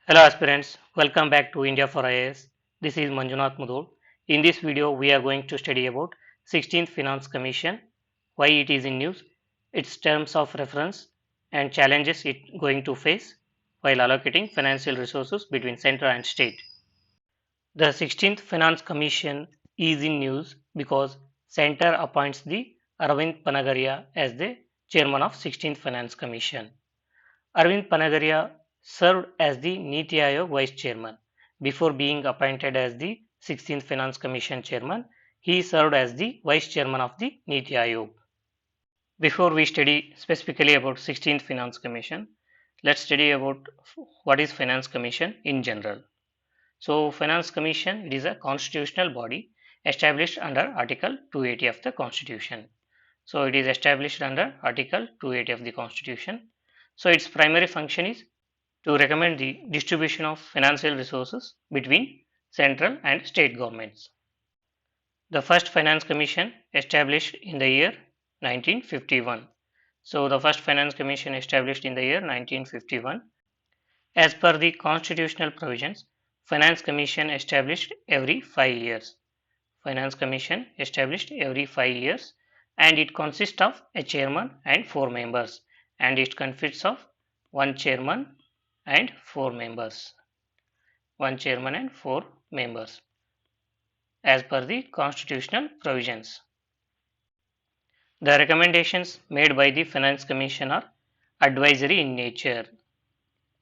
Hello aspirants, welcome back to India for IAS. This is Manjunath Mudhol. In this video, we are going to study about 16th Finance Commission, why it is in news, its terms of reference and challenges it going to face while allocating financial resources between center and state. The 16th Finance Commission is in news because center appoints the Arvind Panagaria as the chairman of 16th Finance Commission. Arvind Panagaria served as the Niti Aayog Vice Chairman. Before being appointed as the 16th Finance Commission Chairman, he served as the Vice Chairman of the Niti Aayog. Before we study specifically about 16th Finance Commission, let's study about what is Finance Commission in general. So, Finance Commission, it is a constitutional body established under Article 280 of the Constitution. So, it is established under Article 280 of the Constitution. So, its primary function is to recommend the distribution of financial resources between central and state governments. The first Finance Commission established in the year 1951. So, the first Finance Commission established in the year 1951. As per the constitutional provisions, Finance Commission established every 5 years. Finance Commission established every 5 years and it consists of a chairman and 4 members, and it consists of one chairman and 4 members. One chairman and 4 members as per the constitutional provisions. The recommendations made by the Finance Commission are advisory in nature.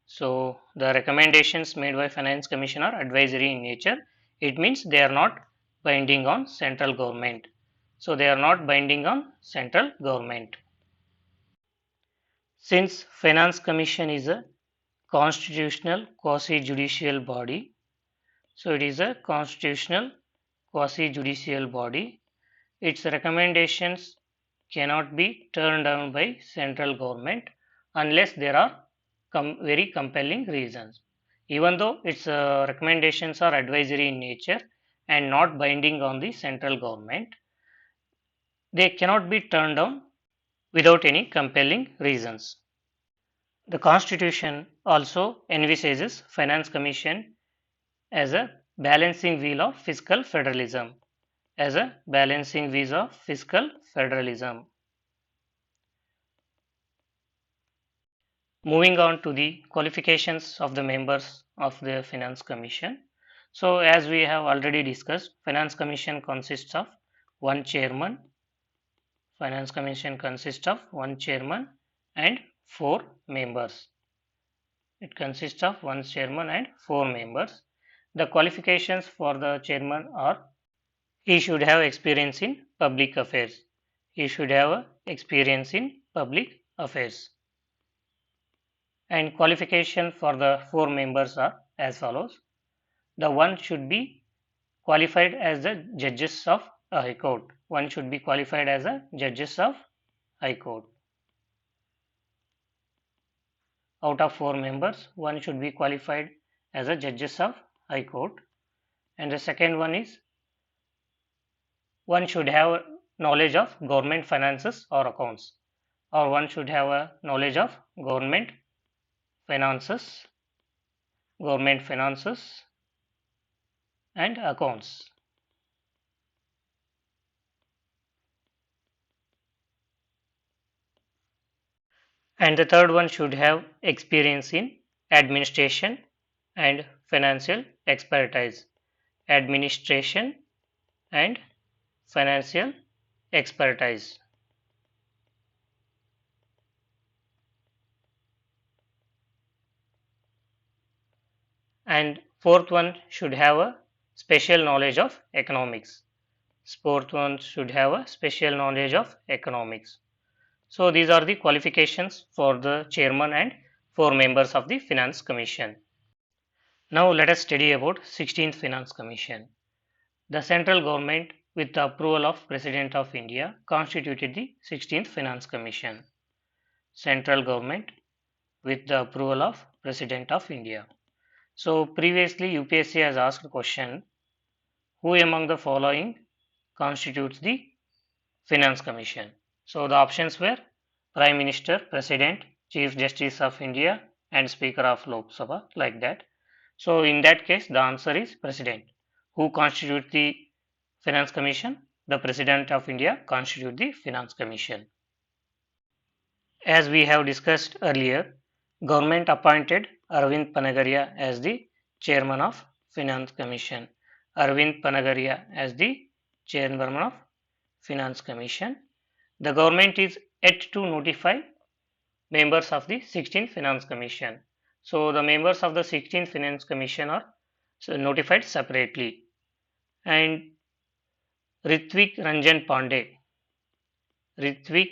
So, the recommendations made by Finance Commission are advisory in nature. It means they are not binding on central government. So, they are not binding on central government. Since Finance Commission is a constitutional quasi-judicial body, so it is a constitutional quasi-judicial body, its recommendations cannot be turned down by central government unless there are very compelling reasons. Even though its recommendations are advisory in nature and not binding on the central government, they cannot be turned down without any compelling reasons. The Constitution also envisages Finance Commission as a balancing wheel of fiscal federalism. As a balancing wheel of fiscal federalism. Moving on to the qualifications of the members of the Finance Commission. So, as we have already discussed, Finance Commission consists of one chairman. Finance Commission consists of one chairman and 4 members. It consists of one chairman and 4 members. The qualifications for the chairman are: he should have experience in public affairs. He should have experience in public affairs. And qualification for the 4 members are as follows. The one should be qualified as the judges of a high court. One should be qualified as a judges of high court. Out of 4 members, one should be qualified as a judges of high court. And the second one is, one should have knowledge of government finances or accounts, or one should have a knowledge of government finances and accounts. And the third one should have experience in administration and financial expertise. Administration and financial expertise. And fourth one should have a special knowledge of economics. Fourth one should have a special knowledge of economics. So, these are the qualifications for the chairman and 4 members of the Finance Commission. Now, let us study about 16th Finance Commission. The central government, with the approval of President of India, constituted the 16th Finance Commission. Central government, with the approval of President of India. So, previously UPSC has asked a question, who among the following constitutes the Finance Commission? So, the options were Prime Minister, President, Chief Justice of India, and Speaker of Lok Sabha, like that. So in that case, the answer is President. Who constitutes the Finance Commission? The President of India constitutes the Finance Commission. As we have discussed earlier, government appointed Arvind Panagaria as the Chairman of Finance Commission. Arvind Panagaria as the Chairman of Finance Commission. The government is yet to notify members of the 16th Finance Commission. So the members of the 16th Finance Commission are notified separately. And Ritvik Ranjan Pandey. Ritvik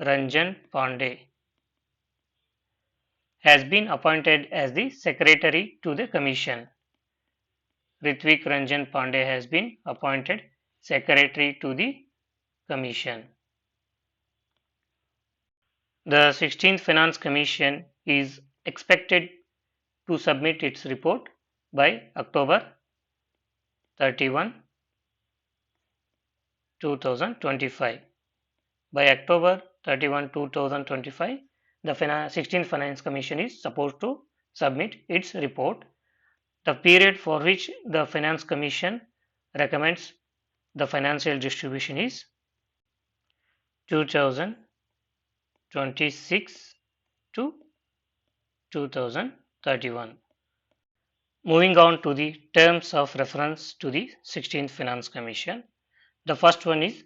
Ranjan Pandey has been appointed as the secretary to the commission. Ritvik Ranjan Pandey has been appointed secretary to the commission. The 16th Finance Commission is expected to submit its report by October 31, 2025. By October 31, 2025, the 16th Finance Commission is supposed to submit its report. The period for which the Finance Commission recommends the financial distribution is 2026 to 2031. Moving on to the terms of reference to the 16th Finance Commission. The first one is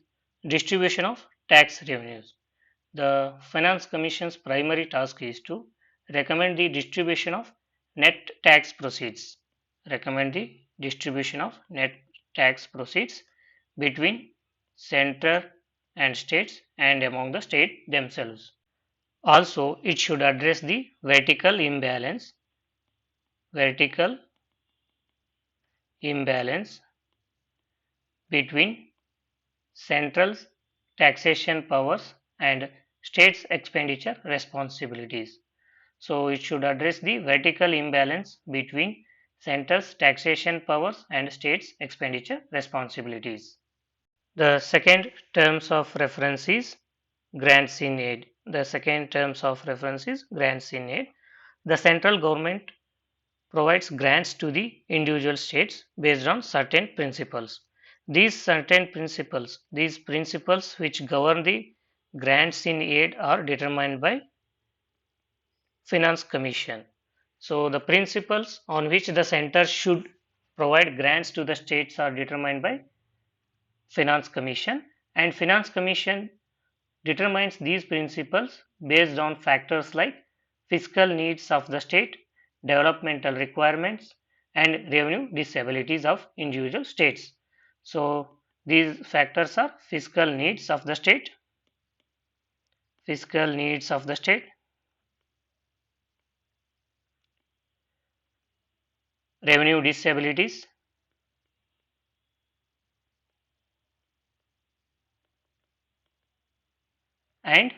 distribution of tax revenues. The Finance Commission's primary task is to recommend the distribution of net tax proceeds. Recommend the distribution of net tax proceeds between center and states and among the states themselves. Also, it should address the vertical imbalance between central taxation powers and states expenditure responsibilities. So it should address the vertical imbalance between center's taxation powers and states expenditure responsibilities. The second terms of reference is grants in aid. The second terms of reference is grants in aid. The central government provides grants to the individual states based on certain principles. These principles which govern the grants in aid are determined by Finance Commission. So the principles on which the center should provide grants to the states are determined by Finance Commission, and Finance Commission determines these principles based on factors like fiscal needs of the state, developmental requirements, and revenue disabilities of individual states. So these factors are fiscal needs of the state, revenue disabilities, and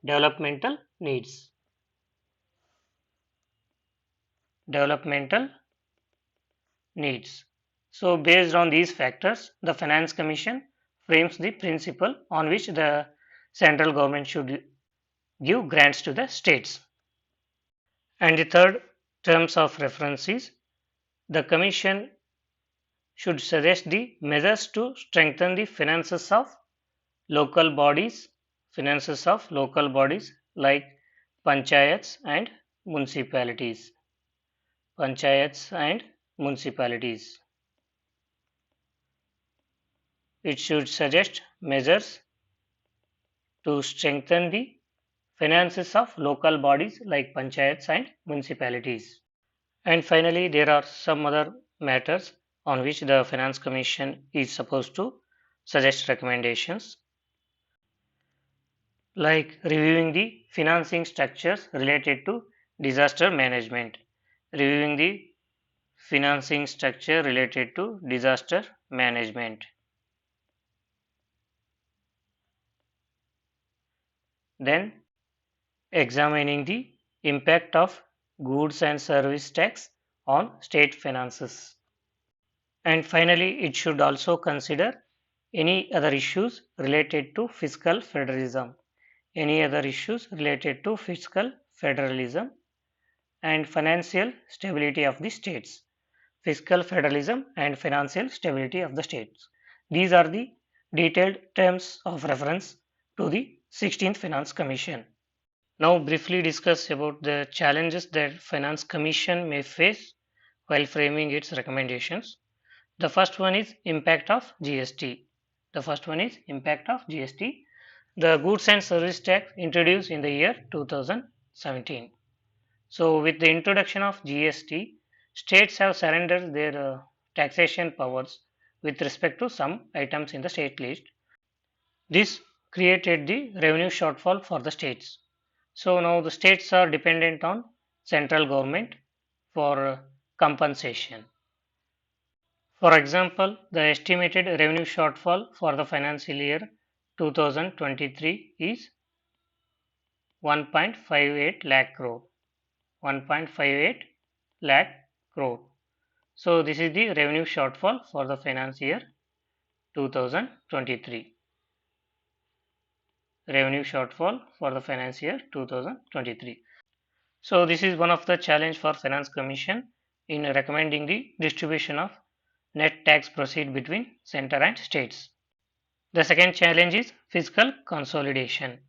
developmental needs. So based on these factors, the Finance Commission frames the principle on which the central government should give grants to the states. And the third terms of reference is the Commission should suggest the measures to strengthen the finances of local bodies like panchayats and municipalities. It should suggest measures to strengthen the finances of local bodies like panchayats and municipalities. And finally, there are some other matters on which the Finance Commission is supposed to suggest recommendations, like reviewing the financing structures related to disaster management. Then examining the impact of goods and service tax on state finances. And finally, it should also consider any other issues related to fiscal federalism. any other issues related to fiscal federalism and financial stability of the states. Fiscal federalism and financial stability of the states. These are the detailed terms of reference to the 16th Finance Commission. Now briefly discuss about the challenges that Finance Commission may face while framing its recommendations. The first one is impact of GST. The first one is impact of GST, the goods and service tax introduced in the year 2017. So with the introduction of GST, states have surrendered their taxation powers with respect to some items in the state list. This created the revenue shortfall for the states. So now the states are dependent on central government for compensation. For example, the estimated revenue shortfall for the financial year 2023 is 1.58 lakh crore. 1.58 lakh crore. So this is the revenue shortfall for the finance year 2023. Revenue shortfall for the finance year 2023. So this is one of the challenge for Finance Commission in recommending the distribution of net tax proceed between center and states. The second challenge is fiscal consolidation.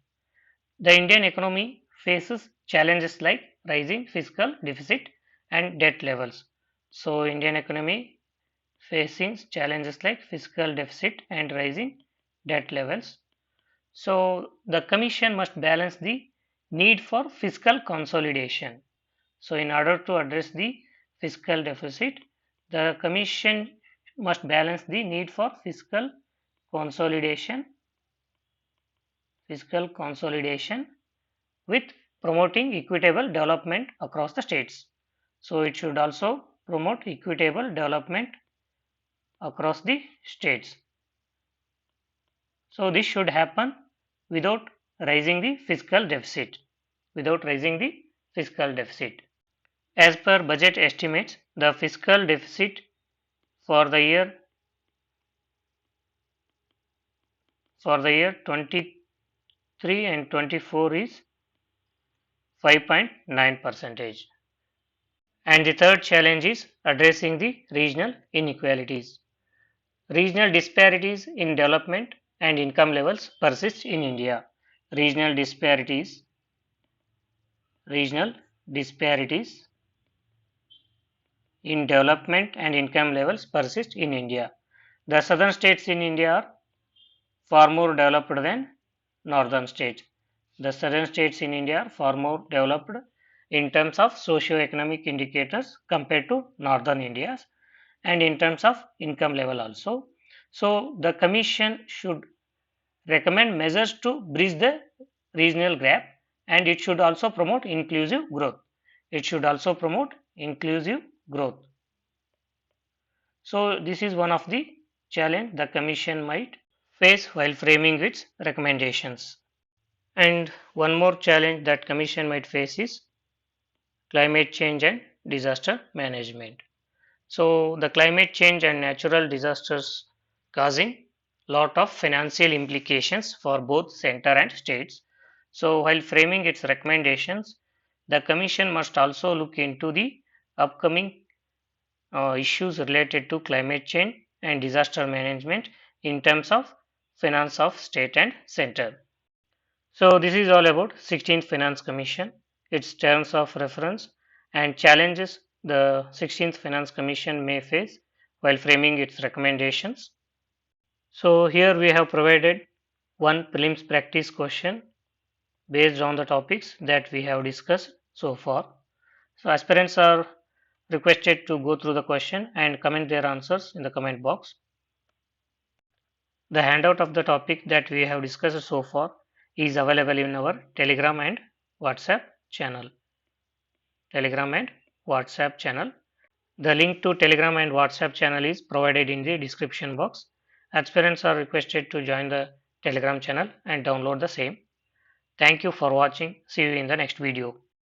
The Indian economy faces challenges like rising fiscal deficit and debt levels. So Indian economy facing challenges like fiscal deficit and rising debt levels. So the Commission must balance the need for fiscal consolidation. So in order to address the fiscal deficit, the Commission must balance the need for consolidation fiscal consolidation with promoting equitable development across the states. So it should also promote equitable development across the states. So this should happen without raising the fiscal deficit. Without raising the fiscal deficit. As per budget estimates, the fiscal deficit for the year 23 and 24 is 5.9 percentage. And the third challenge is addressing the regional inequalities. Regional disparities in development and income levels persist in India. Regional disparities in development and income levels persist in India. The southern states in India are far more developed than northern states. The southern states in India are far more developed in terms of socio-economic indicators compared to northern India and in terms of income level also. So the Commission should recommend measures to bridge the regional gap, and it should also promote inclusive growth. It should also promote inclusive growth. So this is one of the challenge the Commission might face while framing its recommendations. And one more challenge that Commission might face is climate change and disaster management. So the climate change and natural disasters causing lot of financial implications for both center and states. So while framing its recommendations, the Commission must also look into the upcoming issues related to climate change and disaster management in terms of finance of state and center. So this is all about 16th Finance Commission, its terms of reference and challenges the 16th Finance Commission may face while framing its recommendations. So here we have provided one prelims practice question based on the topics that we have discussed so far. So aspirants are requested to go through the question and comment their answers in the comment box. The handout of the topic that we have discussed so far is available in our Telegram and WhatsApp channel. Telegram and WhatsApp channel. The link to Telegram and WhatsApp channel is provided in the description box. Aspirants are requested to join the Telegram channel and download the same. Thank you for watching. See you in the next video.